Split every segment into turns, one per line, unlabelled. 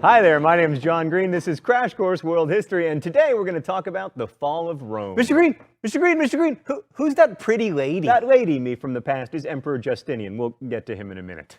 Hi there, my name is John Green. This is Crash Course World History, and today we're going to talk about the fall of Rome. Mr. Green! Mr. Green! Mr. Green! Who's that pretty lady? That lady, me from the past, is Emperor Justinian. We'll get to him in a minute.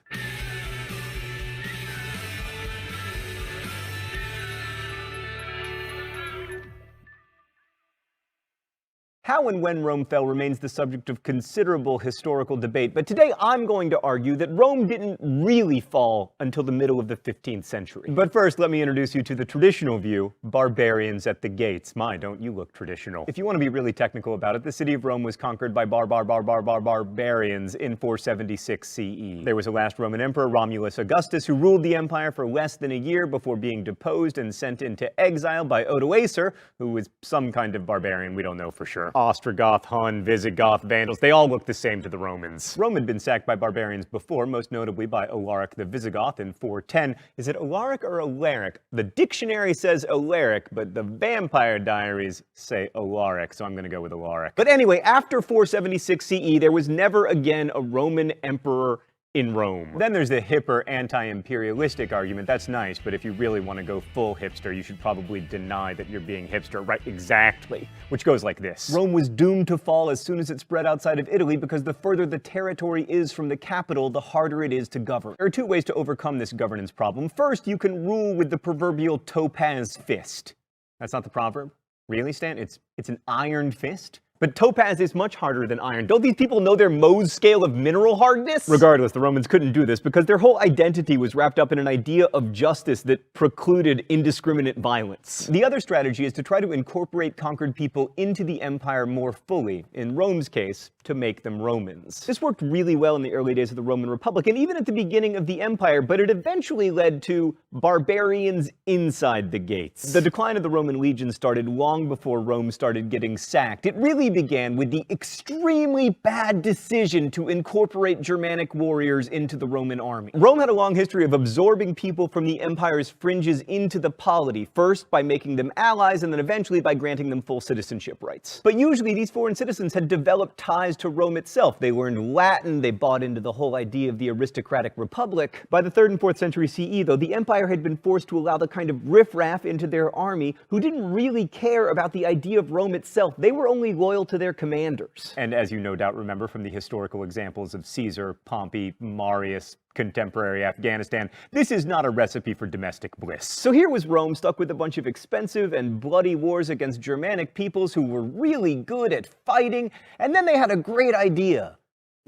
How and when Rome fell remains the subject of considerable historical debate, but today I'm going to argue that Rome didn't really fall until the middle of the 15th century. But first, let me introduce you to the traditional view, barbarians at the gates. My, don't you look traditional. If you want to be really technical about it, the city of Rome was conquered by barbarians in 476 CE. There was a last Roman emperor, Romulus Augustus, who ruled the empire for less than a year before being deposed and sent into exile by Odoacer, who was some kind of barbarian, we don't know for sure. Ostrogoth, Hun, Visigoth, Vandals, they all looked the same to the Romans. Rome had been sacked by barbarians before, most notably by Alaric the Visigoth in 410. Is it Alaric or Alaric? The dictionary says Alaric, but the vampire diaries say Alaric, so I'm gonna go with Alaric. But anyway, after 476 CE, there was never again a Roman emperor in Rome. Then there's the hipper anti-imperialistic argument. That's nice, but if you really want to go full hipster, you should probably deny that you're being hipster. Right, exactly. Which goes like this. Rome was doomed to fall as soon as it spread outside of Italy because the further the territory is from the capital, the harder it is to govern. There are two ways to overcome this governance problem. First, you can rule with the proverbial topaz fist. That's not the proverb? Really, Stan? It's an iron fist? But topaz is much harder than iron. Don't these people know their Mohs scale of mineral hardness? Regardless, the Romans couldn't do this because their whole identity was wrapped up in an idea of justice that precluded indiscriminate violence. The other strategy is to try to incorporate conquered people into the empire more fully, in Rome's case, to make them Romans. This worked really well in the early days of the Roman Republic, and even at the beginning of the empire, but it eventually led to barbarians inside the gates. The decline of the Roman legion started long before Rome started getting sacked. It really began with the extremely bad decision to incorporate Germanic warriors into the Roman army. Rome had a long history of absorbing people from the empire's fringes into the polity, first by making them allies and then eventually by granting them full citizenship rights. But usually these foreign citizens had developed ties to Rome itself. They learned Latin, they bought into the whole idea of the aristocratic republic. By the 3rd and 4th century CE, though, the empire had been forced to allow the kind of riffraff into their army who didn't really care about the idea of Rome itself. They were only loyal to their commanders. And as you no doubt remember from the historical examples of Caesar, Pompey, Marius, contemporary Afghanistan, this is not a recipe for domestic bliss. So here was Rome stuck with a bunch of expensive and bloody wars against Germanic peoples who were really good at fighting, and then they had a great idea.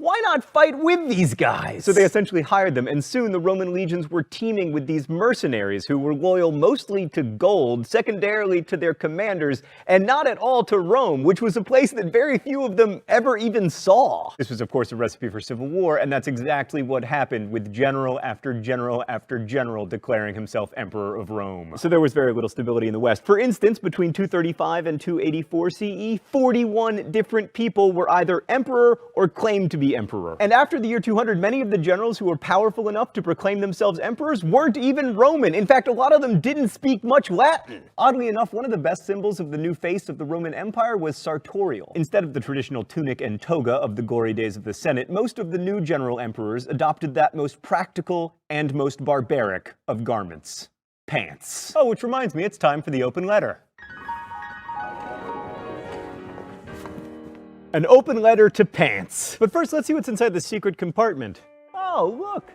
Why not fight with these guys? So they essentially hired them, and soon the Roman legions were teeming with these mercenaries who were loyal mostly to gold, secondarily to their commanders, and not at all to Rome, which was a place that very few of them ever even saw. This was, of course, a recipe for civil war, and that's exactly what happened, with general after general after general declaring himself emperor of Rome. So there was very little stability in the West. For instance, between 235 and 284 CE, 41 different people were either emperor or claimed to be emperor. And after the year 200, many of the generals who were powerful enough to proclaim themselves emperors weren't even Roman. In fact, a lot of them didn't speak much Latin. Oddly enough, one of the best symbols of the new face of the Roman Empire was sartorial. Instead of the traditional tunic and toga of the glory days of the Senate, most of the new general emperors adopted that most practical and most barbaric of garments: pants. Oh, which reminds me, it's time for the open letter. An open letter to pants. But first, let's see what's inside the secret compartment. Oh, look!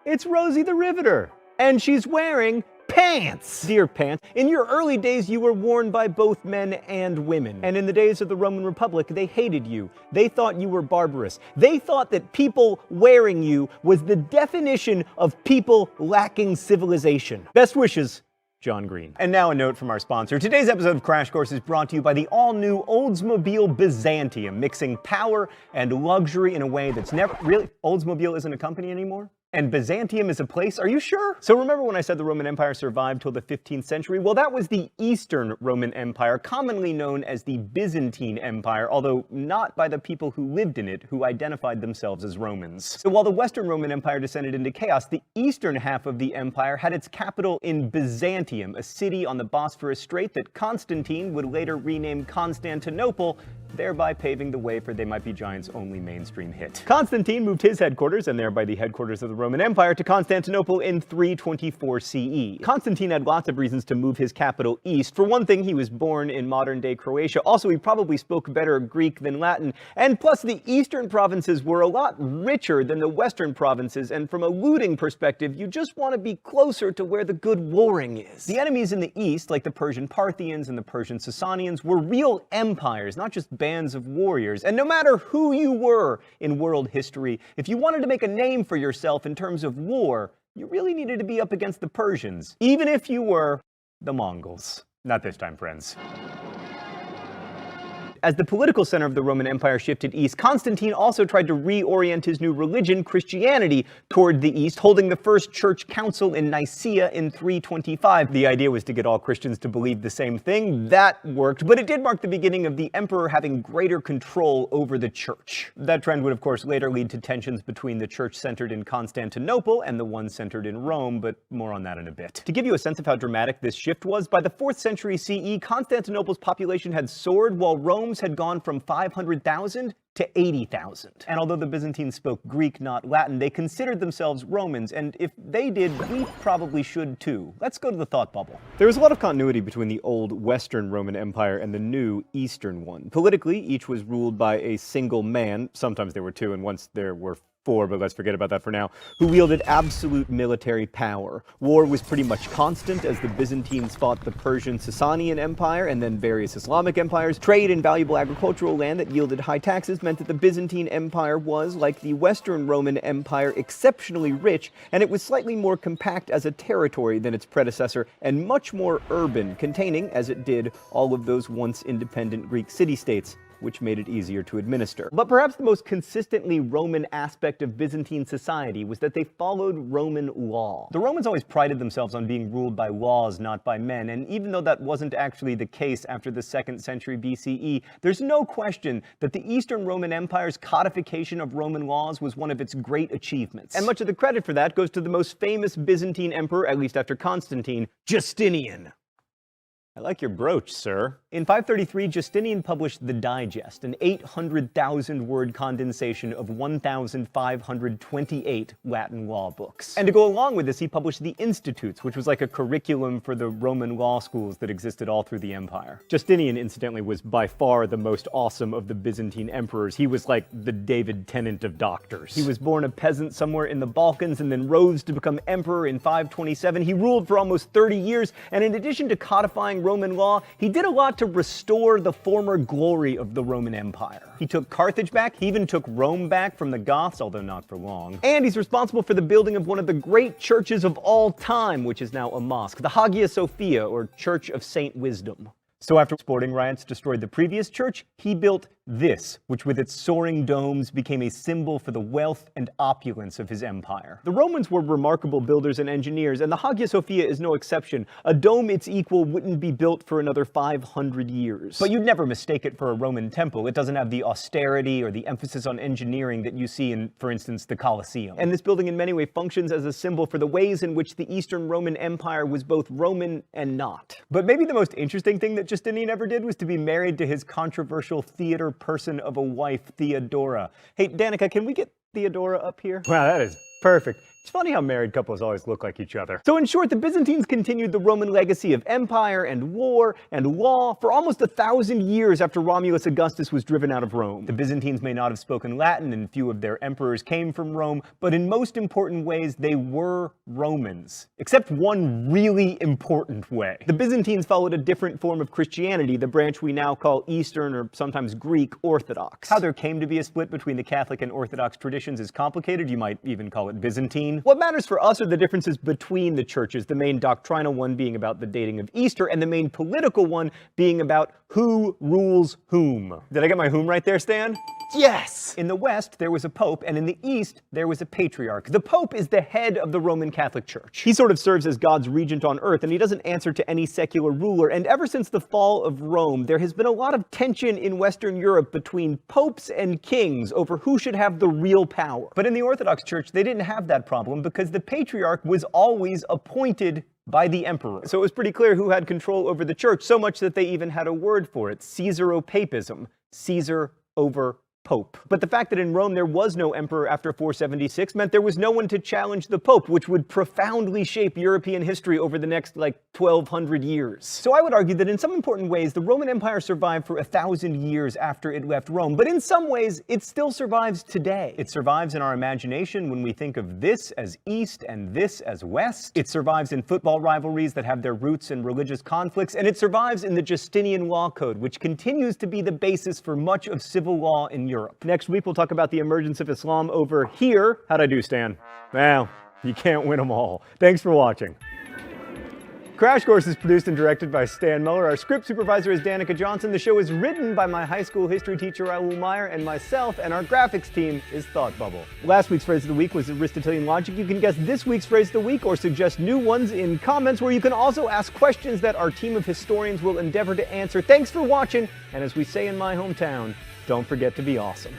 It's Rosie the Riveter! And she's wearing pants! Dear Pants, in your early days you were worn by both men and women. And in the days of the Roman Republic, they hated you. They thought you were barbarous. They thought that people wearing you was the definition of people lacking civilization. Best wishes, John Green. And now a note from our sponsor. Today's episode of Crash Course is brought to you by the all-new Oldsmobile Byzantium, mixing power and luxury in a way that's never... Really? Oldsmobile isn't a company anymore? And Byzantium is a place? Are you sure? So remember when I said the Roman Empire survived till the 15th century? Well, that was the Eastern Roman Empire, commonly known as the Byzantine Empire, although not by the people who lived in it, who identified themselves as Romans. So while the Western Roman Empire descended into chaos, the eastern half of the empire had its capital in Byzantium, a city on the Bosphorus Strait that Constantine would later rename Constantinople thereby paving the way for They Might Be Giants' only mainstream hit. Constantine moved his headquarters, and thereby the headquarters of the Roman Empire, to Constantinople in 324 CE. Constantine had lots of reasons to move his capital east. For one thing, he was born in modern-day Croatia. Also, he probably spoke better Greek than Latin. And plus, the eastern provinces were a lot richer than the western provinces, and from a looting perspective, you just want to be closer to where the good warring is. The enemies in the east, like the Persian Parthians and the Persian Sasanians, were real empires, not just bands of warriors. And no matter who you were in world history, if you wanted to make a name for yourself in terms of war, you really needed to be up against the Persians, even if you were the Mongols. Not this time, friends. As the political center of the Roman Empire shifted east, Constantine also tried to reorient his new religion, Christianity, toward the east, holding the first church council in Nicaea in 325. The idea was to get all Christians to believe the same thing. That worked, but it did mark the beginning of the emperor having greater control over the church. That trend would, of course, later lead to tensions between the church centered in Constantinople and the one centered in Rome, but more on that in a bit. To give you a sense of how dramatic this shift was, by the 4th century CE, Constantinople's population had soared while Rome's had gone from 500,000 to 80,000. And although the Byzantines spoke Greek, not Latin, they considered themselves Romans, and if they did, we probably should too. Let's go to the thought bubble. There was a lot of continuity between the old Western Roman Empire and the new Eastern one. Politically, each was ruled by a single man. Sometimes there were two, and once there were four, but let's forget about that for now, who wielded absolute military power. War was pretty much constant as the Byzantines fought the Persian Sasanian Empire and then various Islamic empires. Trade in valuable agricultural land that yielded high taxes meant that the Byzantine Empire was, like the Western Roman Empire, exceptionally rich, and it was slightly more compact as a territory than its predecessor and much more urban, containing, as it did, all of those once independent Greek city-states, which made it easier to administer. But perhaps the most consistently Roman aspect of Byzantine society was that they followed Roman law. The Romans always prided themselves on being ruled by laws, not by men, and even though that wasn't actually the case after the 2nd century BCE, there's no question that the Eastern Roman Empire's codification of Roman laws was one of its great achievements. And much of the credit for that goes to the most famous Byzantine emperor, at least after Constantine, Justinian. I like your brooch, sir. In 533, Justinian published the Digest, an 800,000-word condensation of 1,528 Latin law books. And to go along with this, he published the Institutes, which was like a curriculum for the Roman law schools that existed all through the empire. Justinian, incidentally, was by far the most awesome of the Byzantine emperors. He was like the David Tennant of doctors. He was born a peasant somewhere in the Balkans and then rose to become emperor in 527. He ruled for almost 30 years, and in addition to codifying Roman law, he did a lot to restore the former glory of the Roman Empire. He took Carthage back, he even took Rome back from the Goths, although not for long. And he's responsible for the building of one of the great churches of all time, which is now a mosque, the Hagia Sophia, or Church of Saint Wisdom. So after sporting riots destroyed the previous church, he built this, which with its soaring domes became a symbol for the wealth and opulence of his empire. The Romans were remarkable builders and engineers, and the Hagia Sophia is no exception. A dome its equal wouldn't be built for another 500 years. But you'd never mistake it for a Roman temple. It doesn't have the austerity or the emphasis on engineering that you see in, for instance, the Colosseum. And this building in many ways functions as a symbol for the ways in which the Eastern Roman Empire was both Roman and not. But maybe the most interesting thing that Justinian ever did was to be married to his controversial theater person of a wife, Theodora. Hey, Danica, can we get Theodora up here? Wow, that is perfect. It's funny how married couples always look like each other. So in short, the Byzantines continued the Roman legacy of empire and war and law for almost 1,000 years after Romulus Augustus was driven out of Rome. The Byzantines may not have spoken Latin, and few of their emperors came from Rome, but in most important ways, they were Romans. Except one really important way. The Byzantines followed a different form of Christianity, the branch we now call Eastern or sometimes Greek Orthodox. How there came to be a split between the Catholic and Orthodox traditions is complicated. You might even call it Byzantine. What matters for us are the differences between the churches, the main doctrinal one being about the dating of Easter, and the main political one being about who rules whom. Did I get my whom right there, Stan? Yes! In the West, there was a pope, and in the East, there was a patriarch. The pope is the head of the Roman Catholic Church. He sort of serves as God's regent on earth, and he doesn't answer to any secular ruler. And ever since the fall of Rome, there has been a lot of tension in Western Europe between popes and kings over who should have the real power. But in the Orthodox Church, they didn't have that problem because the patriarch was always appointed by the emperor. So it was pretty clear who had control over the church, so much that they even had a word for it: Caesaropapism, Caesar over Pope. But the fact that in Rome there was no emperor after 476 meant there was no one to challenge the Pope, which would profoundly shape European history over the next, 1,200 years. So I would argue that in some important ways, the Roman Empire survived for 1,000 years after it left Rome, but in some ways, it still survives today. It survives in our imagination when we think of this as East and this as West. It survives in football rivalries that have their roots in religious conflicts, and it survives in the Justinian Law Code, which continues to be the basis for much of civil law in Europe. Next week, we'll talk about the emergence of Islam over here. How'd I do, Stan? Well, you can't win them all. Thanks for watching. Crash Course is produced and directed by Stan Muller. Our script supervisor is Danica Johnson. The show is written by my high school history teacher, Raoul Meyer, and myself, and our graphics team is Thought Bubble. Last week's phrase of the week was Aristotelian logic. You can guess this week's phrase of the week or suggest new ones in comments, where you can also ask questions that our team of historians will endeavor to answer. Thanks for watching, and as we say in my hometown, don't forget to be awesome.